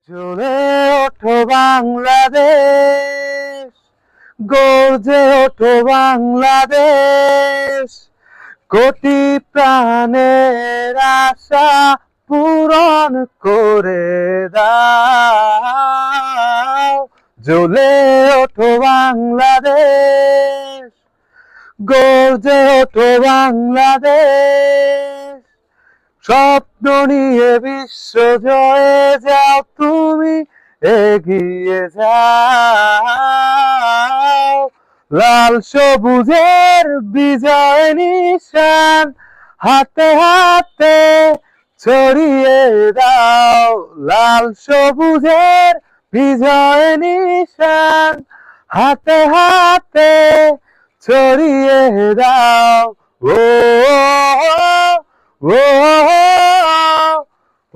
জ্বলে ওঠো বাংলাদেশ, গর্জে ওঠো বাংলাদেশ, কোটি প্রাণের আশা পূরণ করে দাও। জ্বলে ওঠো বাংলাদেশ, গর্জে ওঠো বাংলাদেশ, স্বপ্ন নিয়ে বিশ্ব জয়ে যাও, তুমি এগিয়ে যাও। লাল সবুজের বিজয় নিশান হাতে হাতে ছড়িয়ে দাও। লাল সবুজের বিজয় নিশান হাতে হাতে ছড়িয়ে দাও। ও ও ও ও